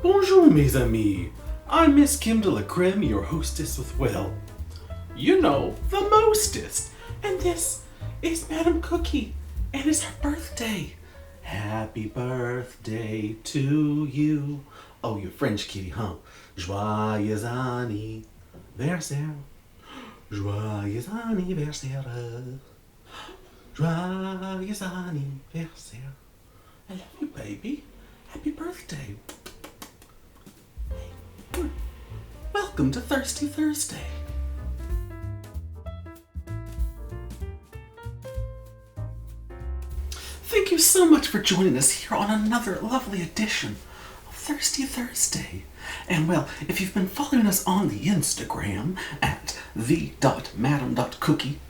Bonjour, mes amis. I'm Miss Kim de LaCrème, your hostess with, well, you know, the mostest. And this is Madame Cookie, and it's her birthday. Happy birthday to you. Oh, you're French kitty, huh? Joyeux anniversaire. Joyeux anniversaire. Joyeux anniversaire. I love you, baby. Happy birthday. Welcome to Thirsty Thursday. Thank you so much for joining us here on another lovely edition of Thirsty Thursday. And well, if you've been following us on the Instagram at the.madame.cookie,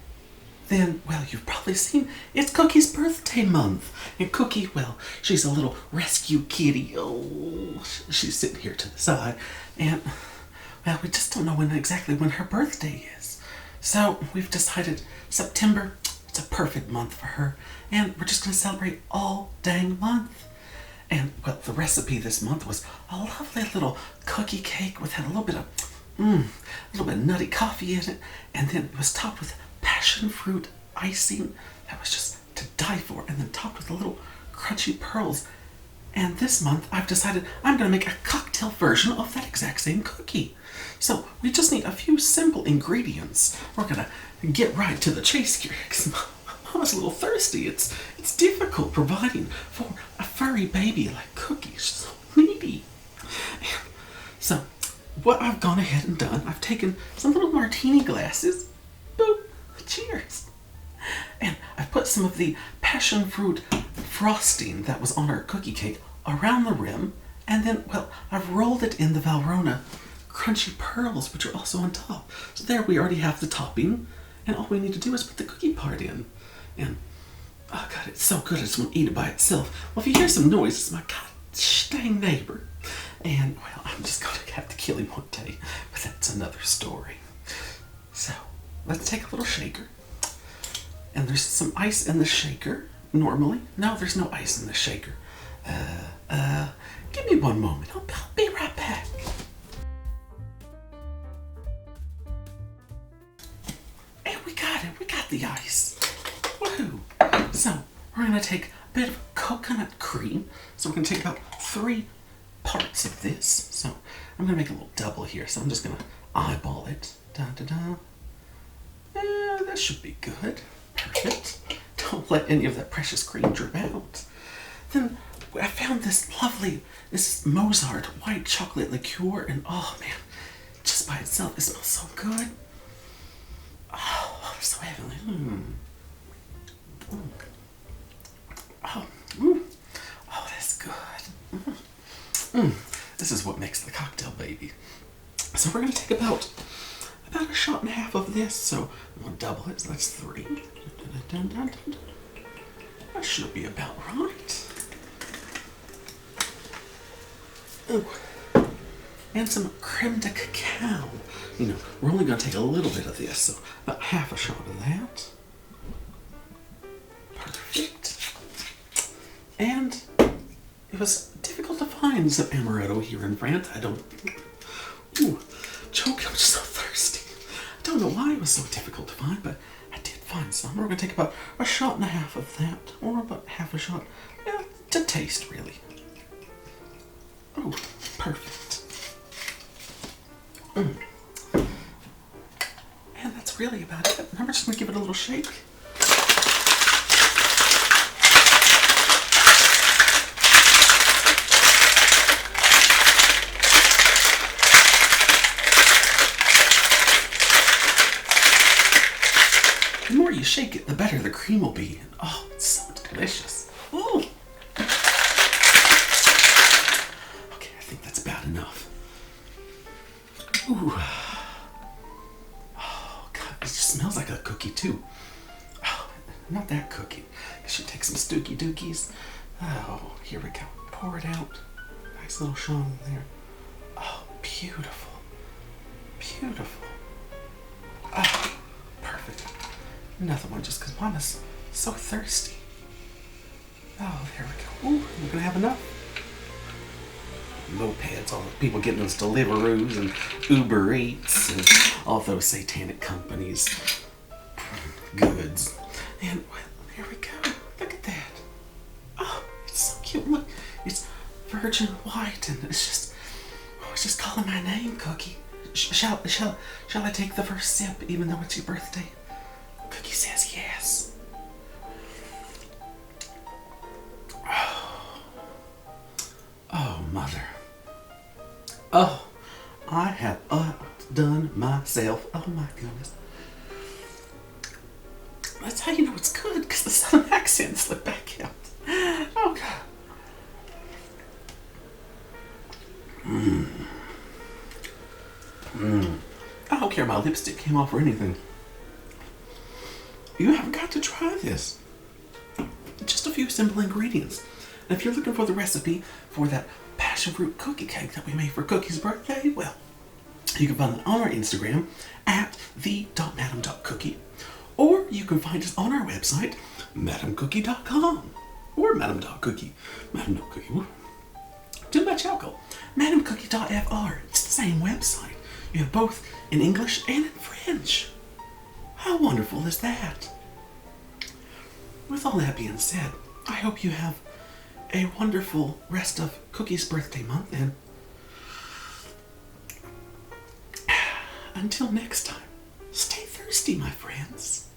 then, well, you've probably seen it's Cookie's birthday month. And Cookie, well, she's a little rescue kitty. Oh, she's sitting here to the side. And, well, we just don't know exactly when her birthday is. So we've decided September, it's a perfect month for her. And we're just going to celebrate all dang month. And, well, the recipe this month was a lovely little cookie cake with a little bit of nutty coffee in it. And then it was topped with passion fruit icing that was just to die for, and then topped with a little crunchy pearls. And this month I've decided I'm going to make a cocktail version of that exact same cookie. So we just need a few simple ingredients. We're going to get right to the chase here because Mama's a little thirsty. It's difficult providing for a furry baby like Cookie. She's so needy. And so what I've gone ahead and done, I've taken some little martini glasses. Boop. Cheers. And I put some of the passion fruit frosting that was on our cookie cake around the rim, and then, well, I've rolled it in the Valrhona crunchy pearls, which are also on top. So there we already have the topping, and all we need to do is put the cookie part in. And, oh God, it's so good I just want to eat it by itself. Well, if you hear some noise, it's my gosh dang neighbor. And, well, I'm just going to have to kill him one day, but that's another story. So, let's take a little shaker. And there's some ice in the shaker, normally. No, there's no ice in the shaker. Give me one moment. I'll be right back. And we got it. We got the ice. Woohoo. So, we're going to take a bit of coconut cream. So, we're going to take about 3 parts of this. So, I'm going to make a little double here. So, I'm just going to eyeball it. Da-da-da. That should be good. Perfect. Don't let any of that precious cream drip out. Then I found this Mozart White Chocolate Liqueur, and oh man, just by itself, it smells so good. Oh, it's so heavenly. Oh, that's good. This is what makes the cocktail, baby. So we're going to take about a shot and a half of this, so I'm going to double it, so that's 3. That should be about right. Ooh. And some Crème de Cacao. You know, we're only going to take a little bit of this, so about half a shot of that. Perfect. And it was difficult to find some Amaretto here in France. Choke, I'm just so thirsty. I don't know why it was so difficult to find, but I did find some. We're going to take about a shot and a half of that, or about half a shot, to taste, really. Oh, perfect. And that's really about it. And I'm just going to give it a little shake. The more you shake it, the better the cream will be. Oh, it's so delicious. Ooh. Okay, I think that's about enough. Ooh. Oh, God, it just smells like a cookie, too. Oh, not that cookie. I should take some Stooky Dookies. Oh, here we go. Pour it out. Nice little shot in there. Oh, beautiful. Beautiful. Oh, perfect. Another one just because Mama's so thirsty. Oh, there we go. Ooh, we're going to have enough. mopeds, all the people getting those Deliveroos and Uber Eats and all those satanic companies' goods. And well, here we go. Look at that. Oh, it's so cute. Look, it's virgin white, and it's just calling my name, Cookie. Shall I take the first sip, even though it's your birthday? Cookie says yes. Oh, mother. Oh, I have outdone myself. Oh my goodness. That's how you know it's good, because the southern accent slipped back out. Oh God. I don't care if my lipstick came off or anything. You have got to try this. Just a few simple ingredients. And if you're looking for the recipe for that passion fruit cookie cake that we made for Cookie's birthday, well, you can find it on our Instagram at the.madame.cookie, or you can find us on our website, madame.cookie.com, or madame.cookie, madame.cookie, too much alcohol, madamecookie.fr. It's the same website. You have both in English and in French. How wonderful is that? With all that being said, I hope you have a wonderful rest of Cookie's birthday month, and until next time, stay thirsty, my friends.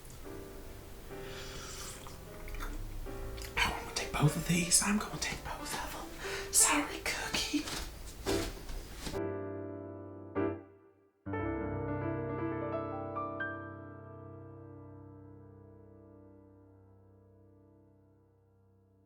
Oh, I'm going to take both of these. I'm going to take both of them. Sorry,